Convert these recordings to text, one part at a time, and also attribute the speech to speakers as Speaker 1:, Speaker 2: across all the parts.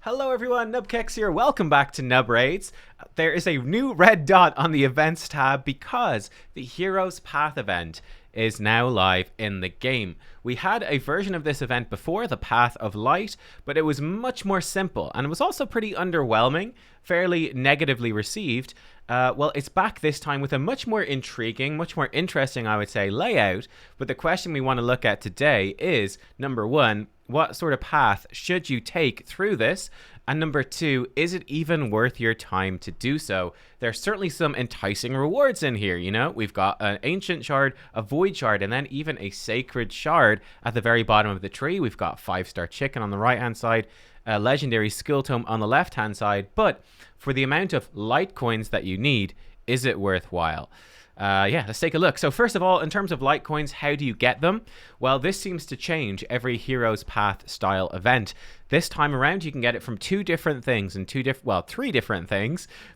Speaker 1: Hello everyone, nubkeks here. Welcome back to Nub Raids. There is a new red dot on the events tab because the Heroes Path event is now live in the game. We had a version of this event before, the Path of Light, but it was much more simple and it was also pretty underwhelming, fairly negatively received. Well, it's back this time with a much more intriguing, much more interesting, I would say, layout. But the question we want to look at today is, number one, what sort of path should you take through this? And number two, is it even worth your time to do so? There's certainly some enticing rewards in here, you know? We've got an ancient shard, a void shard, and then even a sacred shard at the very bottom of the tree. We've got 5-star chicken on the right-hand side, a legendary skill tome on the left-hand side. But for the amount of light coins that you need, is it worthwhile? Yeah, let's take a look. So first of all, in terms of light coins, how do you get them? Well, this seems to change every Heroes Path style event. This time around, you can get it from three different things,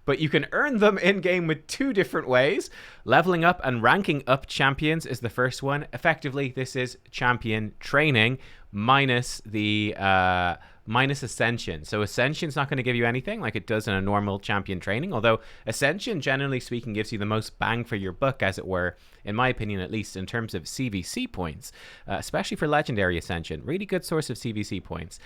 Speaker 1: but you can earn them in-game with two different ways. Leveling up and ranking up champions is the first one. Effectively, this is champion training minus the minus Ascension. So Ascension's not going to give you anything like it does in a normal champion training, although Ascension, generally speaking, gives you the most bang for your buck, as it were, in my opinion at least, in terms of CVC points, especially for Legendary Ascension. Really good source of CVC points.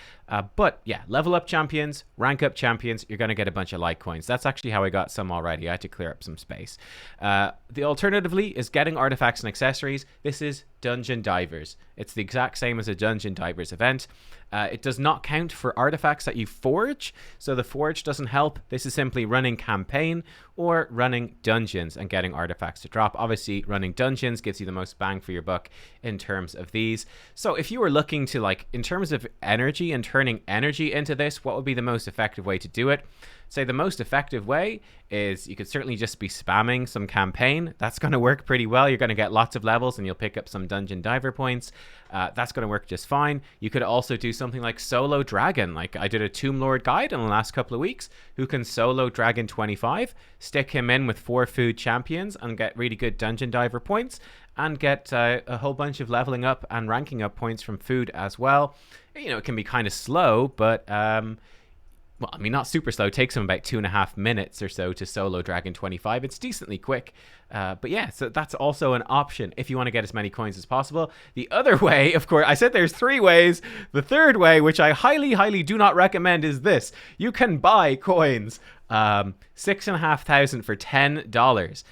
Speaker 1: But yeah, level up champions, rank up champions, you're going to get a bunch of light coins. That's actually how I got some already. I had to clear up some space. The alternatively is getting artifacts and accessories. This is Dungeon Divers. It's the exact same as a Dungeon Divers event. It does not count for artifacts that you forge, so the forge doesn't help. This is simply running campaign or running dungeons and getting artifacts to drop. Obviously, running dungeons gives you the most bang for your buck in terms of these. So if you were looking to, like, in terms of energy and turning energy into this, what would be the most effective way to do it? Say the most effective way is you could certainly just be spamming some campaign. That's going to work pretty well. You're going to get lots of levels and you'll pick up some dungeon diver points. That's going to work just fine. You could also do something like solo dragon. Like I did a Tomb Lord guide in the last couple of weeks who can solo dragon 25, stick him in with 4 food champions and get really good dungeon diver points and get a whole bunch of leveling up and ranking up points from food as well. You know, it can be kind of slow, but well, I mean, not super slow. It takes them about 2.5 minutes or so to solo Dragon 25. It's decently quick. But yeah, so that's also an option if you want to get as many coins as possible. The other way, of course, I said there's 3 ways. The third way, which I highly, highly do not recommend, is this. You can buy coins. 6,500 for $10.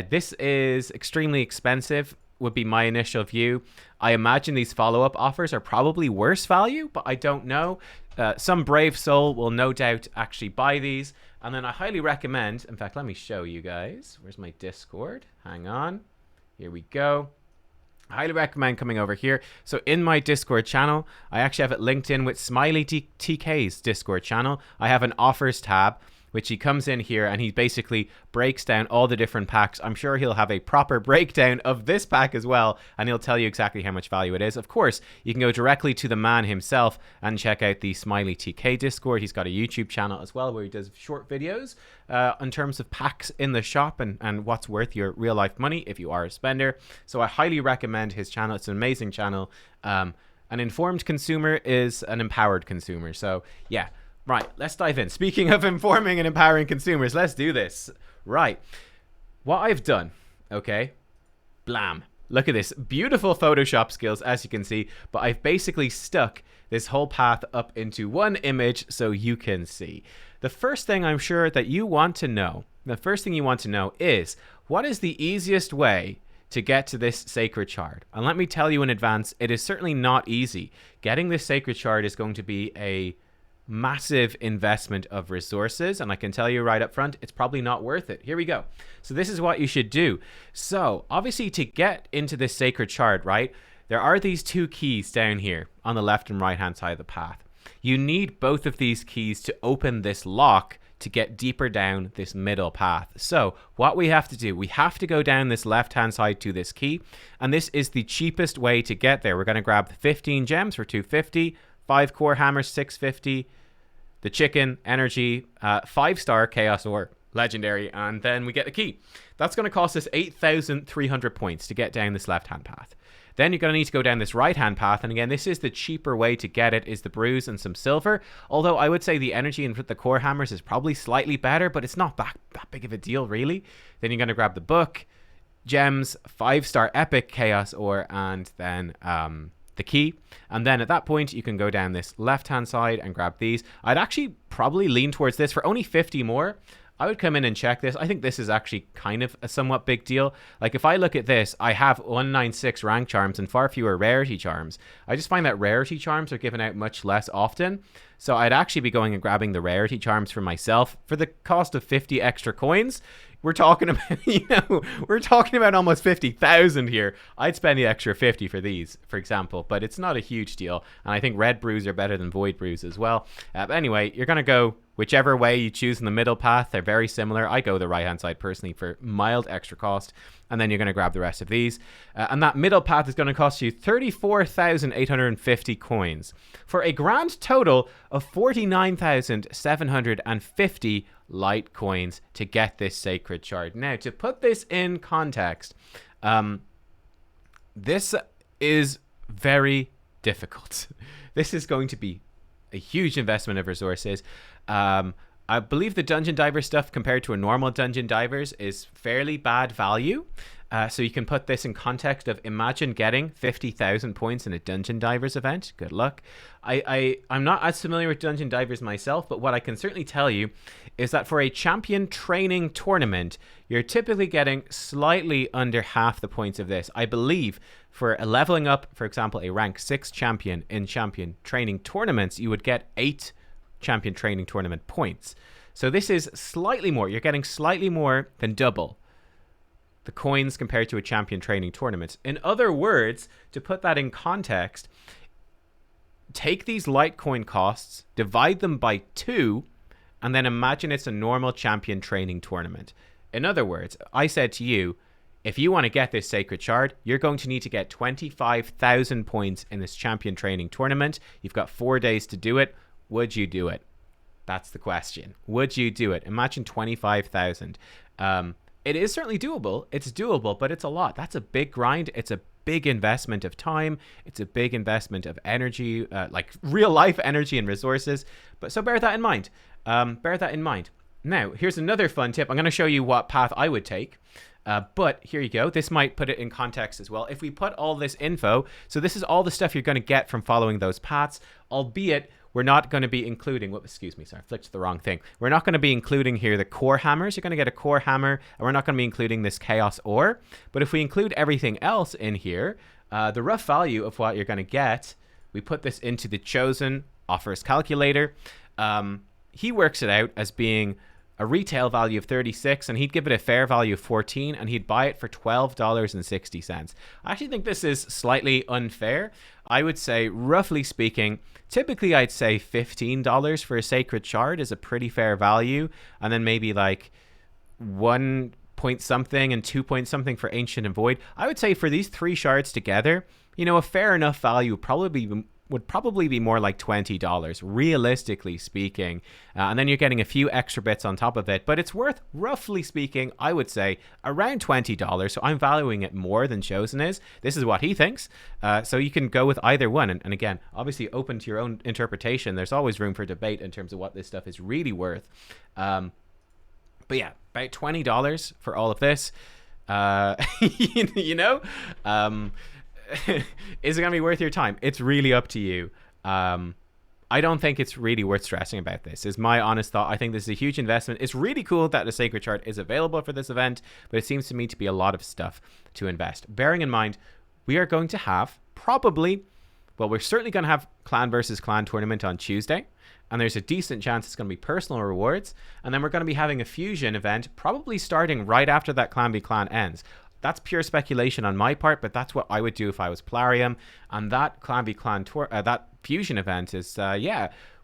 Speaker 1: This is extremely expensive, would be my initial view. I imagine these follow-up offers are probably worse value, but I don't know. Some brave soul will no doubt actually buy these. And then I highly recommend, in fact, let me show you guys. Where's my Discord? Hang on. Here we go. I highly recommend coming over here. So in my Discord channel, I actually have it linked in with Smiley TK's Discord channel. I have an offers tab, which he comes in here and he basically breaks down all the different packs. I'm sure he'll have a proper breakdown of this pack as well, and he'll tell you exactly how much value it is. Of course, you can go directly to the man himself and check out the Smiley TK Discord. He's got a YouTube channel as well where he does short videos in terms of packs in the shop and what's worth your real life money if you are a spender. So I highly recommend his channel. It's an amazing channel. An informed consumer is an empowered consumer. So yeah. Right, let's dive in. Speaking of informing and empowering consumers, let's do this. Right, what I've done, okay, blam. Look at this, beautiful Photoshop skills, as you can see, but I've basically stuck this whole path up into one image so you can see. The first thing I'm sure that you want to know, is what is the easiest way to get to this sacred shard? And let me tell you in advance, it is certainly not easy. Getting this sacred shard is going to be a massive investment of resources, and I can tell you right up front, it's probably not worth it. Here we go. So this is what you should do. So obviously to get into this sacred shard, right, there are these 2 keys down here on the left and right hand side of the path. You need both of these keys to open this lock to get deeper down this middle path. So what we have to do, we have to go down this left hand side to this key, and this is the cheapest way to get there. We're going to grab 15 gems for 250, 5 core hammers 650, the chicken, energy, 5-star chaos or legendary, and then we get the key. That's going to cost us 8,300 points to get down this left hand path. Then you're going to need to go down this right-hand path. And again, this is the cheaper way to get it, is the brews and some silver. Although I would say the energy in the core hammers is probably slightly better, but it's not that big of a deal, really. Then you're going to grab the book, gems, 5-star epic chaos ore, and then the key. And then at that point, you can go down this left-hand side and grab these. I'd actually probably lean towards this for only 50 more. I would come in and check this. I think this is actually kind of a somewhat big deal. Like if I look at this, I have 196 rank charms and far fewer rarity charms. I just find that rarity charms are given out much less often. So I'd actually be going and grabbing the rarity charms for myself for the cost of 50 extra coins. We're talking about, we're talking about almost 50,000 here. I'd spend the extra 50 for these, for example, but it's not a huge deal. And I think red brews are better than void brews as well. But anyway, you're going to go whichever way you choose in the middle path. They're very similar. I go the right-hand side personally for mild extra cost. And then you're going to grab the rest of these. And that middle path is going to cost you 34,850 coins for a grand total of 49,750 light coins to get this sacred shard. Now, to put this in context, this is very difficult. This is going to be a huge investment of resources. I believe the Dungeon Diver stuff compared to a normal Dungeon Divers is fairly bad value. So you can put this in context of imagine getting 50,000 points in a Dungeon Divers event. Good luck. I'm not as familiar with Dungeon Divers myself, but what I can certainly tell you is that for a champion training tournament, you're typically getting slightly under half the points of this. I believe for a leveling up, for example, a rank 6 champion in champion training tournaments, you would get 8 champion training tournament points. So this is slightly more. You're getting slightly more than double the coins compared to a champion training tournament. In other words, to put that in context, take these Litecoin costs, divide them by 2, and then imagine it's a normal champion training tournament. In other words, I said to you, if you want to get this sacred shard, you're going to need to get 25,000 points in this champion training tournament. You've got 4 days to do it. Would you do it? That's the question. Would you do it? Imagine 25,000. It is certainly doable. It's doable, but it's a lot. That's a big grind. It's a big investment of time. It's a big investment of energy, like real life energy and resources. But so bear that in mind. Bear that in mind. Now, here's another fun tip. I'm going to show you what path I would take. But here you go. This might put it in context as well. If we put all this info, so this is all the stuff you're going to get from following those paths, albeit we're not going to be including, excuse me, sorry, I flicked the wrong thing. We're not going to be including here the core hammers. You're going to get a core hammer, and we're not going to be including this chaos ore. But if we include everything else in here, the rough value of what you're going to get, we put this into the chosen offers calculator. He works it out as being a retail value of 36, and he'd give it a fair value of 14, and he'd buy it for $12.60. I actually think this is slightly unfair. I would say, roughly speaking, typically I'd say $15 for a sacred shard is a pretty fair value, and then maybe like 1 point something and 2 point something for ancient and void. I would say for these 3 shards together, you know, a fair enough value would probably be more like $20, realistically speaking. And then you're getting a few extra bits on top of it, but it's worth, roughly speaking, I would say around $20. So I'm valuing it more than Chosen is. This is what he thinks. So you can go with either one. And again, obviously open to your own interpretation. There's always room for debate in terms of what this stuff is really worth. But yeah, about $20 for all of this. You know, is it going to be worth your time? It's really up to you. I don't think it's really worth stressing about this, is my honest thought. I think this is a huge investment. It's really cool that the Sacred Chart is available for this event, but it seems to me to be a lot of stuff to invest. Bearing in mind, we are going to have we're certainly going to have clan versus clan tournament on Tuesday, and there's a decent chance it's going to be personal rewards, and then we're going to be having a fusion event probably starting right after that clan v clan ends. That's pure speculation on my part, but that's what I would do if I was Plarium. And that Clan v Clan tour, that fusion event is,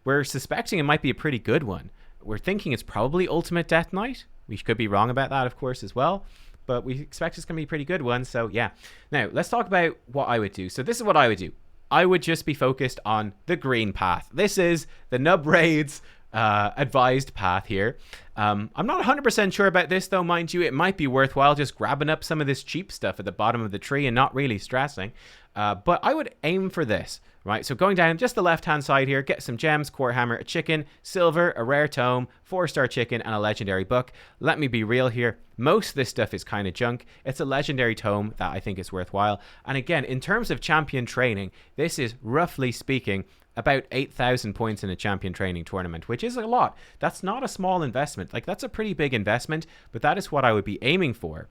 Speaker 1: we're suspecting it might be a pretty good one. We're thinking it's probably Ultimate Death Knight. We could be wrong about that, of course, as well. But we expect it's going to be a pretty good one. So, yeah. Now, let's talk about what I would do. So, this is what I would do. I would just be focused on the green path. This is the nub raids. advised path here. I'm not 100% sure about this, though, mind you. It might be worthwhile just grabbing up some of this cheap stuff at the bottom of the tree and not really stressing. But I would aim for this, right? So going down just the left-hand side here, get some gems, core hammer, a chicken, silver, a rare tome, 4-star chicken, and a legendary book. Let me be real here. Most of this stuff is kind of junk. It's a legendary tome that I think is worthwhile. And again, in terms of champion training, this is roughly speaking about 8,000 points in a champion training tournament, which is a lot. That's not a small investment. Like, that's a pretty big investment, but that is what I would be aiming for.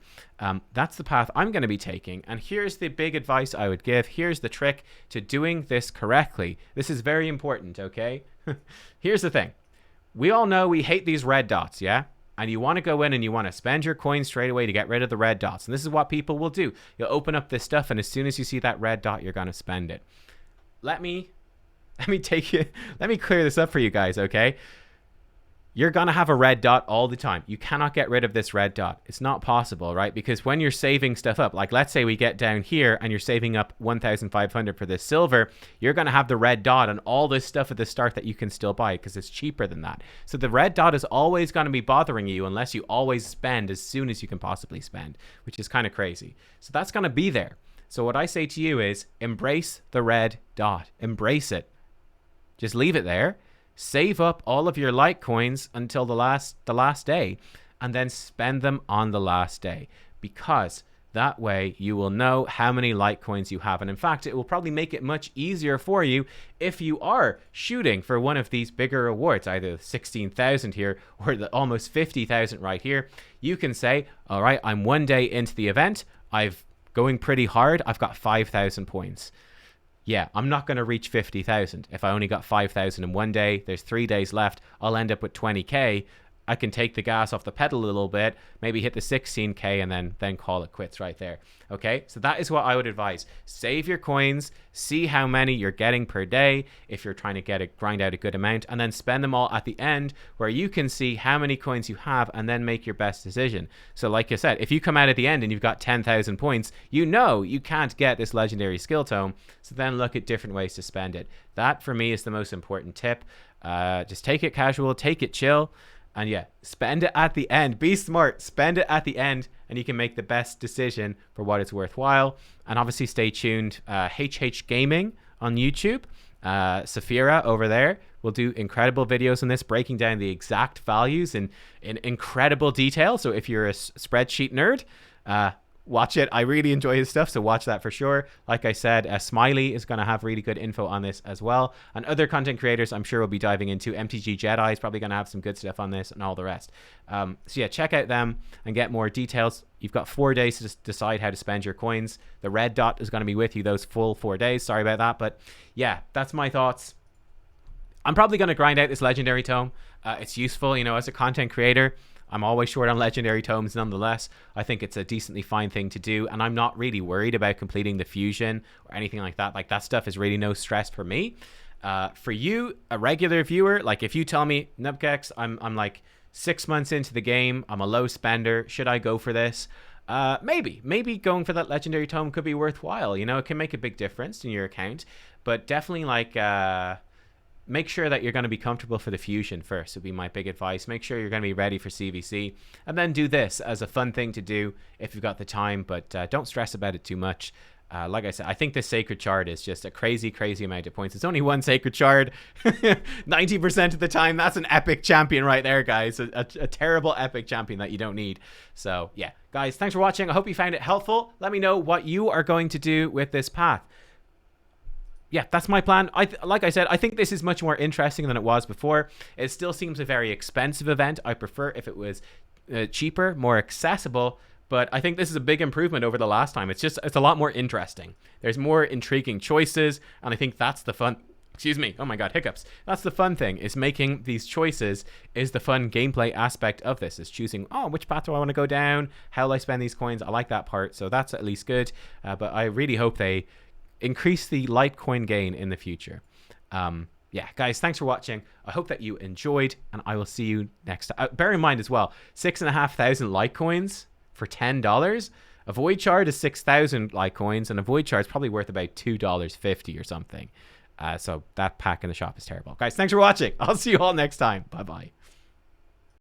Speaker 1: That's the path I'm going to be taking. And here's the big advice I would give. Here's the trick to doing this correctly. This is very important, okay? Here's the thing. We all know we hate these red dots, yeah? And you want to go in and you want to spend your coins straight away to get rid of the red dots. And this is what people will do. You'll open up this stuff, and as soon as you see that red dot, you're going to spend it. Let me clear this up for you guys, okay? You're going to have a red dot all the time. You cannot get rid of this red dot. It's not possible, right? Because when you're saving stuff up, like let's say we get down here and you're saving up 1,500 for this silver, you're going to have the red dot and all this stuff at the start that you can still buy because it's cheaper than that. So the red dot is always going to be bothering you unless you always spend as soon as you can possibly spend, which is kind of crazy. So that's going to be there. So what I say to you is embrace the red dot. Embrace it. Just leave it there. Save up all of your Litecoins until the last day, and then spend them on the last day, because that way you will know how many Litecoins you have. And in fact, it will probably make it much easier for you if you are shooting for one of these bigger awards, either 16,000 here or the almost 50,000 right here. You can say, all right, I'm one day into the event. I've going pretty hard. I've got 5,000 points. Yeah, I'm not going to reach 50,000. If I only got 5,000 in one day, there's 3 days left, I'll end up with 20K. I can take the gas off the pedal a little bit, maybe hit the 16K, and then call it quits right there. Okay, so that is what I would advise. Save your coins, see how many you're getting per day if you're trying to grind out a good amount, and then spend them all at the end where you can see how many coins you have and then make your best decision. So like I said, if you come out at the end and you've got 10,000 points, you know you can't get this legendary skill tome, so then look at different ways to spend it. That for me is the most important tip. Just take it casual, take it chill. And yeah, spend it at the end. Be smart. Spend it at the end, and you can make the best decision for what is worthwhile. And obviously stay tuned. HH Gaming on YouTube. Safira over there will do incredible videos on this, breaking down the exact values in incredible detail. So if you're a spreadsheet nerd, watch it. I really enjoy his stuff, so watch that for sure. Like I said, Smiley is going to have really good info on this as well. And other content creators I'm sure will be diving into. MTG Jedi is probably going to have some good stuff on this and all the rest. So yeah, check out them and get more details. You've got 4 days to just decide how to spend your coins. The red dot is going to be with you those full 4 days. Sorry about that. But yeah, that's my thoughts. I'm probably going to grind out this legendary tome. It's useful, you know, as a content creator. I'm always short on legendary tomes nonetheless. I think it's a decently fine thing to do, and I'm not really worried about completing the fusion or anything like that. Like, that stuff is really no stress for me. For you, a regular viewer, like if you tell me, nubkeks, I'm like 6 months into the game, I'm a low spender, should I go for this? Maybe going for that legendary tome could be worthwhile. You know, it can make a big difference in your account, but definitely like make sure that you're going to be comfortable for the fusion first would be my big advice. Make sure you're going to be ready for CVC, and then do this as a fun thing to do if you've got the time, but don't stress about it too much. Like I said, I think this sacred shard is just a crazy amount of points. It's only one sacred shard 90% of the time. That's an epic champion right there, guys. A terrible epic champion that you don't need. So yeah, guys, thanks for watching. I hope you found it helpful. Let me know what you are going to do with this path. Yeah, that's my plan. Like I said, I think this is much more interesting than it was before. It still seems a very expensive event. I prefer if it was cheaper, more accessible. But I think this is a big improvement over the last time. It's a lot more interesting. There's more intriguing choices, and I think that's the fun. Excuse me. Oh my God, hiccups. That's the fun thing, is making these choices is the fun gameplay aspect of this, is choosing, oh, which path do I want to go down? How will I spend these coins? I like that part. So that's at least good. But I really hope they increase the Litecoin gain in the future. Yeah, guys, thanks for watching. I hope that you enjoyed, and I will see you next time. Bear in mind as well, 6,500 Litecoins for $10. A void shard is 6,000 Litecoins, and a void shard is probably worth about $2.50 or something. So that pack in the shop is terrible. Guys, thanks for watching. I'll see you all next time. Bye-bye.